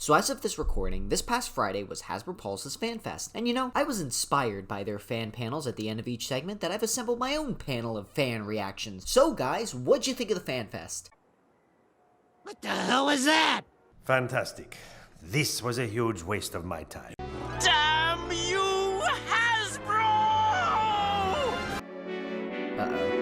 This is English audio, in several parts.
So as of this recording, this past Friday was Hasbro Pulse's FanFest, and I was inspired by their fan panels at the end of each segment that I've assembled my own panel of fan reactions. So guys, what'd you think of the FanFest? What the hell was that? Fantastic. This was a huge waste of my time. Damn you, Hasbro! Uh-oh.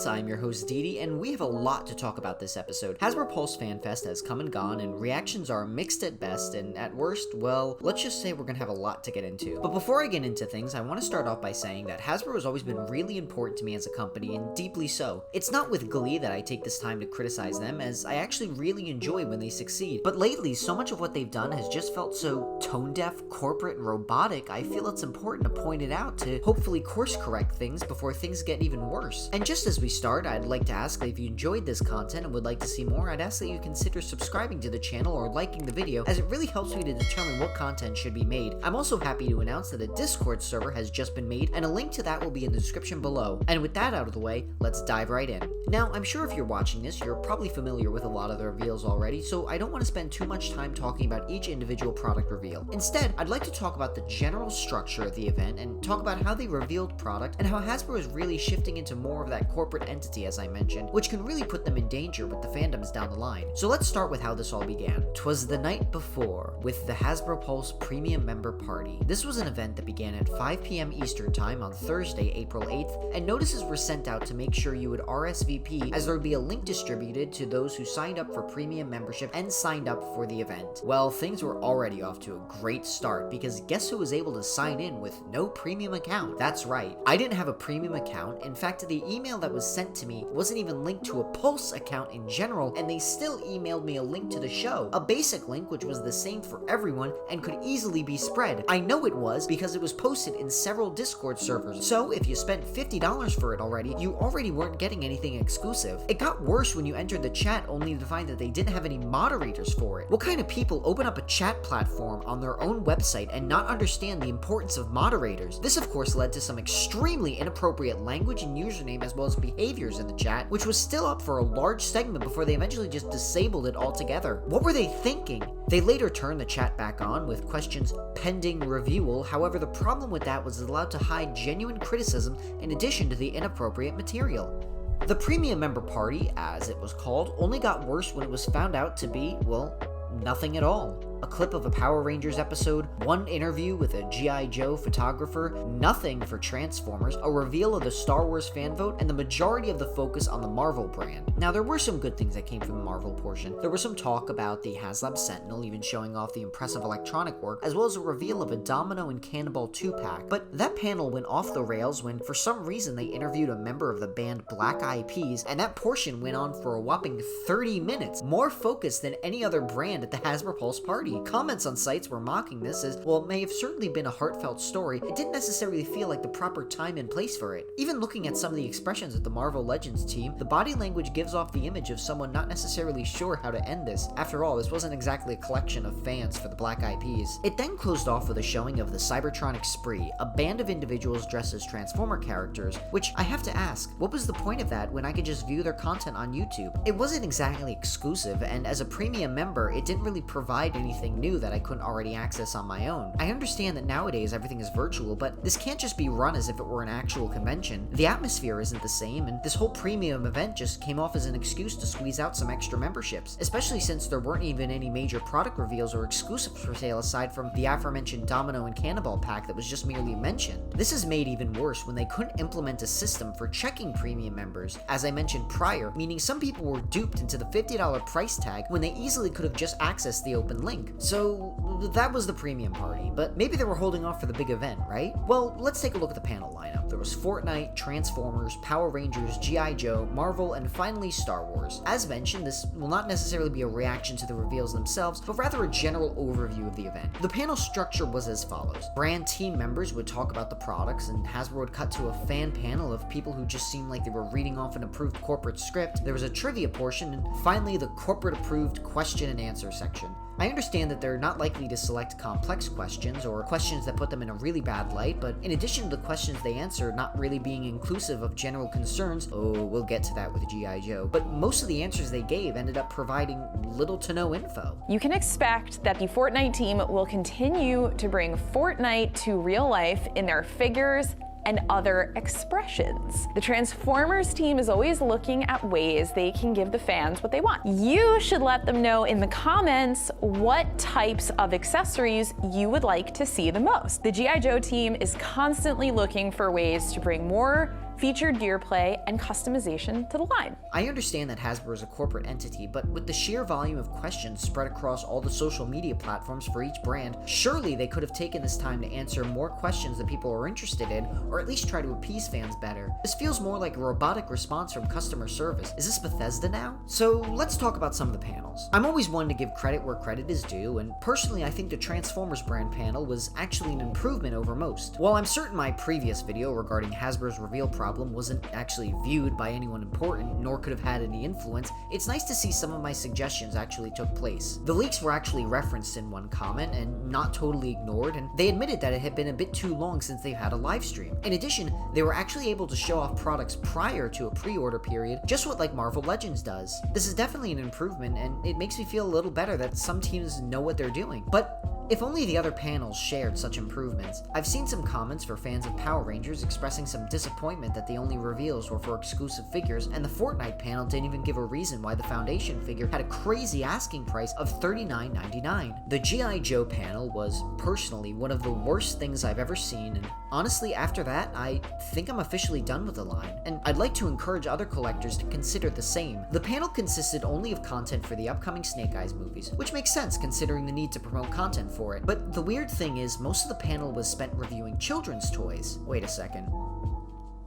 I'm your host Didi, and we have a lot to talk about this episode. Hasbro Pulse FanFest has come and gone, and reactions are mixed at best, and at worst, well, let's just say we're gonna have a lot to get into. But before I get into things, I want to start off by saying that Hasbro has always been really important to me as a company, and deeply so. It's not with glee that I take this time to criticize them, as I actually really enjoy when they succeed. But lately, so much of what they've done has just felt so tone-deaf, corporate, and robotic, I feel it's important to point it out to hopefully course-correct things before things get even worse. And just as we start, I'd like to ask that if you enjoyed this content and would like to see more, I'd ask that you consider subscribing to the channel or liking the video, as it really helps me to determine what content should be made. I'm also happy to announce that a Discord server has just been made, and a link to that will be in the description below. And with that out of the way, let's dive right in. Now, I'm sure if you're watching this, you're probably familiar with a lot of the reveals already, so I don't want to spend too much time talking about each individual product reveal. Instead, I'd like to talk about the general structure of the event and talk about how they revealed product and how Hasbro is really shifting into more of that corporate entity, as I mentioned, which can really put them in danger with the fandoms down the line. So let's start with how this all began. 'Twas the night before, with the Hasbro Pulse Premium Member Party. This was an event that began at 5 p.m. Eastern Time on Thursday, April 8th, and notices were sent out to make sure you would RSVP, as there would be a link distributed to those who signed up for premium membership and signed up for the event. Well, things were already off to a great start, because guess who was able to sign in with no premium account? That's right, I didn't have a premium account. In fact, the email that was sent to me wasn't even linked to a Pulse account in general, and they still emailed me a link to the show, a basic link which was the same for everyone and could easily be spread. I know it was because it was posted in several Discord servers, so if you spent $50 for it already, you already weren't getting anything exclusive. It got worse when you entered the chat only to find that they didn't have any moderators for it. What kind of people open up a chat platform on their own website and not understand the importance of moderators? This of course led to some extremely inappropriate language and username as well as behaviors in the chat, which was still up for a large segment before they eventually just disabled it altogether. What were they thinking? They later turned the chat back on with questions pending review. However, the problem with that was it allowed to hide genuine criticism in addition to the inappropriate material. The Premium Member Party, as it was called, only got worse when it was found out to be, well, nothing at all. A clip of a Power Rangers episode, one interview with a G.I. Joe photographer, nothing for Transformers, a reveal of the Star Wars fan vote, and the majority of the focus on the Marvel brand. Now, there were some good things that came from the Marvel portion. There was some talk about the HasLab Sentinel, even showing off the impressive electronic work, as well as a reveal of a Domino and Cannonball 2-pack. But that panel went off the rails when, for some reason, they interviewed a member of the band Black Eyed Peas, and that portion went on for a whopping 30 minutes, more focused than any other brand at the Hasbro Pulse party. Comments on sites were mocking this as, while it may have certainly been a heartfelt story, it didn't necessarily feel like the proper time and place for it. Even looking at some of the expressions of the Marvel Legends team, the body language gives off the image of someone not necessarily sure how to end this. After all, this wasn't exactly a collection of fans for the Black Eyed Peas. It then closed off with a showing of the Cybertronic Spree, a band of individuals dressed as Transformer characters, which I have to ask, what was the point of that when I could just view their content on YouTube? It wasn't exactly exclusive, and as a premium member, it didn't really provide anything new that I couldn't already access on my own. I understand that nowadays everything is virtual, but this can't just be run as if it were an actual convention. The atmosphere isn't the same, and this whole premium event just came off as an excuse to squeeze out some extra memberships, especially since there weren't even any major product reveals or exclusives for sale aside from the aforementioned Domino and Cannonball pack that was just merely mentioned. This is made even worse when they couldn't implement a system for checking premium members, as I mentioned prior, meaning some people were duped into the $50 price tag when they easily could have just accessed the open link. So that was the premium party, but maybe they were holding off for the big event, right? Well, let's take a look at the panel lineup. There was Fortnite, Transformers, Power Rangers, G.I. Joe, Marvel, and finally Star Wars. As mentioned, this will not necessarily be a reaction to the reveals themselves, but rather a general overview of the event. The panel structure was as follows. Brand team members would talk about the products, and Hasbro would cut to a fan panel of people who just seemed like they were reading off an approved corporate script. There was a trivia portion, and finally the corporate approved question and answer section. I understand that they're not likely to select complex questions or questions that put them in a really bad light, but in addition to the questions they answer not really being inclusive of general concerns, we'll get to that with G.I. Joe, but most of the answers they gave ended up providing little to no info. You can expect that the Fortnite team will continue to bring Fortnite to real life in their figures and other expressions. The Transformers team is always looking at ways they can give the fans what they want. You should let them know in the comments what types of accessories you would like to see the most. The G.I. Joe team is constantly looking for ways to bring more featured gear play and customization to the line. I understand that Hasbro is a corporate entity, but with the sheer volume of questions spread across all the social media platforms for each brand, surely they could have taken this time to answer more questions that people are interested in, or at least try to appease fans better. This feels more like a robotic response from customer service. Is this Bethesda now? So let's talk about some of the panels. I'm always one to give credit where credit is due, and personally I think the Transformers brand panel was actually an improvement over most. While I'm certain my previous video regarding Hasbro's reveal problem wasn't actually viewed by anyone important, nor could have had any influence, it's nice to see some of my suggestions actually took place. The leaks were actually referenced in one comment and not totally ignored, and they admitted that it had been a bit too long since they've had a live stream. In addition, they were actually able to show off products prior to a pre-order period, just what like Marvel Legends does. This is definitely an improvement, and it makes me feel a little better that some teams know what they're doing. But if only the other panels shared such improvements. I've seen some comments for fans of Power Rangers expressing some disappointment that the only reveals were for exclusive figures, and the Fortnite panel didn't even give a reason why the Foundation figure had a crazy asking price of $39.99. The G.I. Joe panel was, personally, one of the worst things I've ever seen, and honestly, after that, I think I'm officially done with the line, and I'd like to encourage other collectors to consider the same. The panel consisted only of content for the upcoming Snake Eyes movies, which makes sense considering the need to promote content for it. But the weird thing is, most of the panel was spent reviewing children's toys. Wait a second.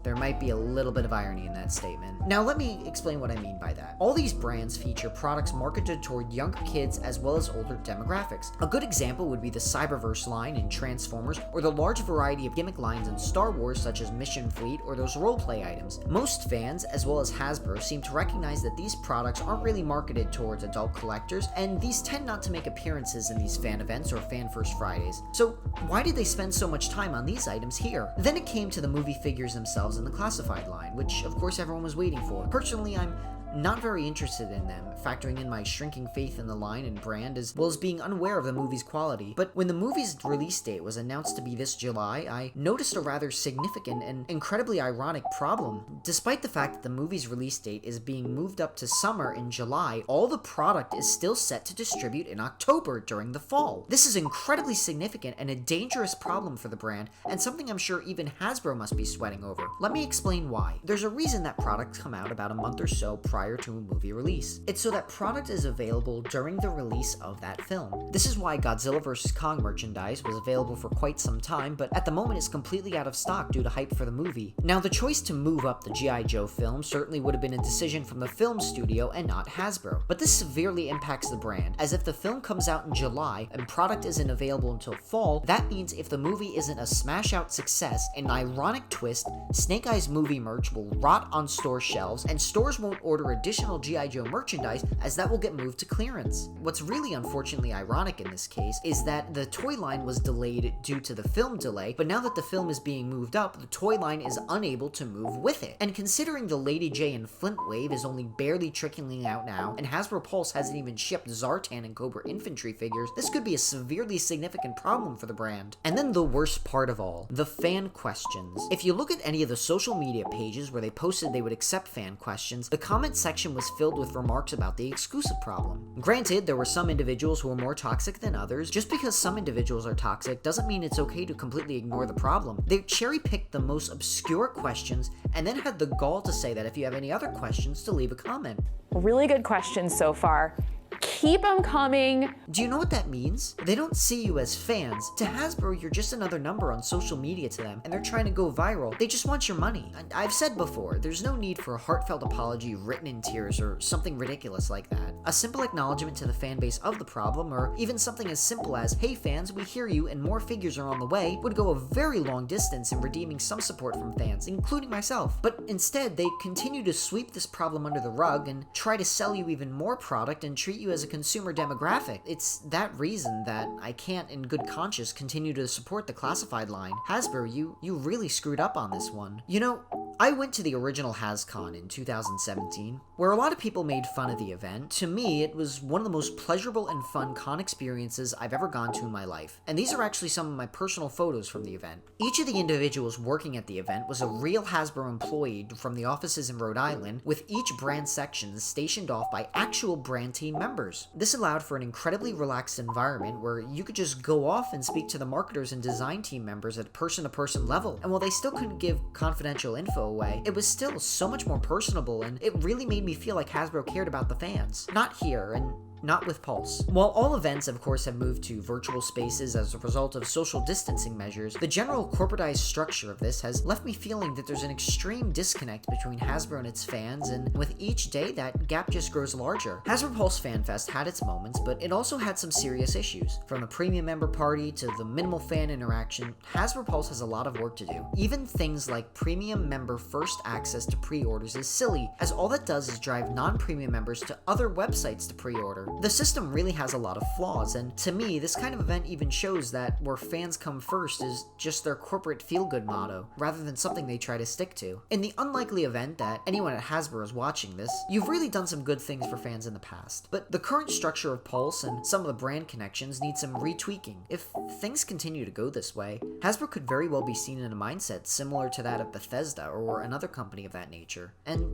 There might be a little bit of irony in that statement. Now let me explain what I mean by that. All these brands feature products marketed toward younger kids as well as older demographics. A good example would be the Cyberverse line in Transformers, or the large variety of gimmick lines in Star Wars such as Mission Fleet or those roleplay items. Most fans, as well as Hasbro, seem to recognize that these products aren't really marketed towards adult collectors, and these tend not to make appearances in these fan events or Fan First Fridays. So why did they spend so much time on these items here? Then it came to the movie figures themselves in the classified line, which of course everyone was waiting for. Personally, I'm not very interested in them, factoring in my shrinking faith in the line and brand as well as being unaware of the movie's quality. But when the movie's release date was announced to be this July, I noticed a rather significant and incredibly ironic problem. Despite the fact that the movie's release date is being moved up to summer in July, all the product is still set to distribute in October during the fall. This is incredibly significant and a dangerous problem for the brand, and something I'm sure even Hasbro must be sweating over. Let me explain why. There's a reason that products come out about a month or so prior to a movie release. It's so that product is available during the release of that film. This is why Godzilla vs. Kong merchandise was available for quite some time, but at the moment it's completely out of stock due to hype for the movie. Now, the choice to move up the G.I. Joe film certainly would have been a decision from the film studio and not Hasbro, but this severely impacts the brand, as if the film comes out in July and product isn't available until fall, that means if the movie isn't a smash-out success, an ironic twist, Snake Eyes movie merch will rot on store shelves, and stores won't order additional G.I. Joe merchandise as that will get moved to clearance. What's really unfortunately ironic in this case is that the toy line was delayed due to the film delay, but now that the film is being moved up, the toy line is unable to move with it. And considering the Lady J and Flint wave is only barely trickling out now, and Hasbro Pulse hasn't even shipped Zartan and Cobra infantry figures, this could be a severely significant problem for the brand. And then the worst part of all, the fan questions. If you look at any of the social media pages where they posted they would accept fan questions, the comment section was filled with remarks about the exclusive problem. Granted, there were some individuals who were more toxic than others. Just because some individuals are toxic doesn't mean it's okay to completely ignore the problem. They cherry-picked the most obscure questions and then had the gall to say that if you have any other questions to leave a comment. Really good questions so far. Keep them coming. Do you know what that means? They don't see you as fans. To Hasbro, you're just another number on social media to them, and they're trying to go viral. They just want your money. And I've said before, there's no need for a heartfelt apology written in tears or something ridiculous like that. A simple acknowledgement to the fan base of the problem, or even something as simple as, hey fans, we hear you and more figures are on the way, would go a very long distance in redeeming some support from fans, including myself. But instead, they continue to sweep this problem under the rug and try to sell you even more product and treat you as a consumer demographic. It's that reason that I can't in good conscience continue to support the classified line. Hasbro, you really screwed up on this one. You know, I went to the original HasCon in 2017, where a lot of people made fun of the event. To me, it was one of the most pleasurable and fun con experiences I've ever gone to in my life. And these are actually some of my personal photos from the event. Each of the individuals working at the event was a real Hasbro employee from the offices in Rhode Island, with each brand section stationed off by actual brand team members. This allowed for an incredibly relaxed environment where you could just go off and speak to the marketers and design team members at person-to-person level. And while they still couldn't give confidential info away, it was still so much more personable, and it really made me feel like Hasbro cared about the fans. Not here, and not with Pulse. While all events, of course, have moved to virtual spaces as a result of social distancing measures, the general corporatized structure of this has left me feeling that there's an extreme disconnect between Hasbro and its fans, and with each day, that gap just grows larger. Hasbro Pulse Fan Fest had its moments, but it also had some serious issues. From the premium member party to the minimal fan interaction, Hasbro Pulse has a lot of work to do. Even things like premium member first access to pre-orders is silly, as all that does is drive non-premium members to other websites to pre-order. The system really has a lot of flaws, and to me, this kind of event even shows that where fans come first is just their corporate feel-good motto, rather than something they try to stick to. In the unlikely event that anyone at Hasbro is watching this, you've really done some good things for fans in the past, but the current structure of Pulse and some of the brand connections need some retweaking. If things continue to go this way, Hasbro could very well be seen in a mindset similar to that of Bethesda or another company of that nature, and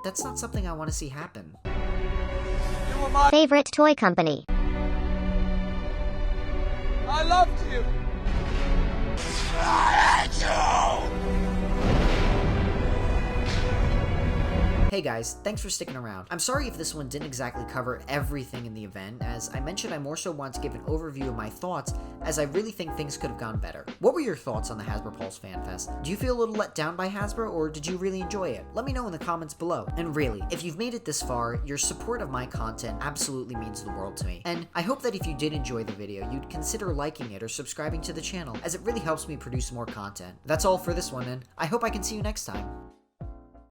that's not something I want to see happen. Favorite toy company. I loved you. Hey guys, thanks for sticking around. I'm sorry if this one didn't exactly cover everything in the event. As I mentioned, I more so want to give an overview of my thoughts, as I really think things could have gone better. What were your thoughts on the Hasbro Pulse Fan Fest? Do you feel a little let down by Hasbro, or did you really enjoy it? Let me know in the comments below. And really, if you've made it this far, your support of my content absolutely means the world to me. And I hope that if you did enjoy the video, you'd consider liking it or subscribing to the channel, as it really helps me produce more content. That's all for this one, and I hope I can see you next time.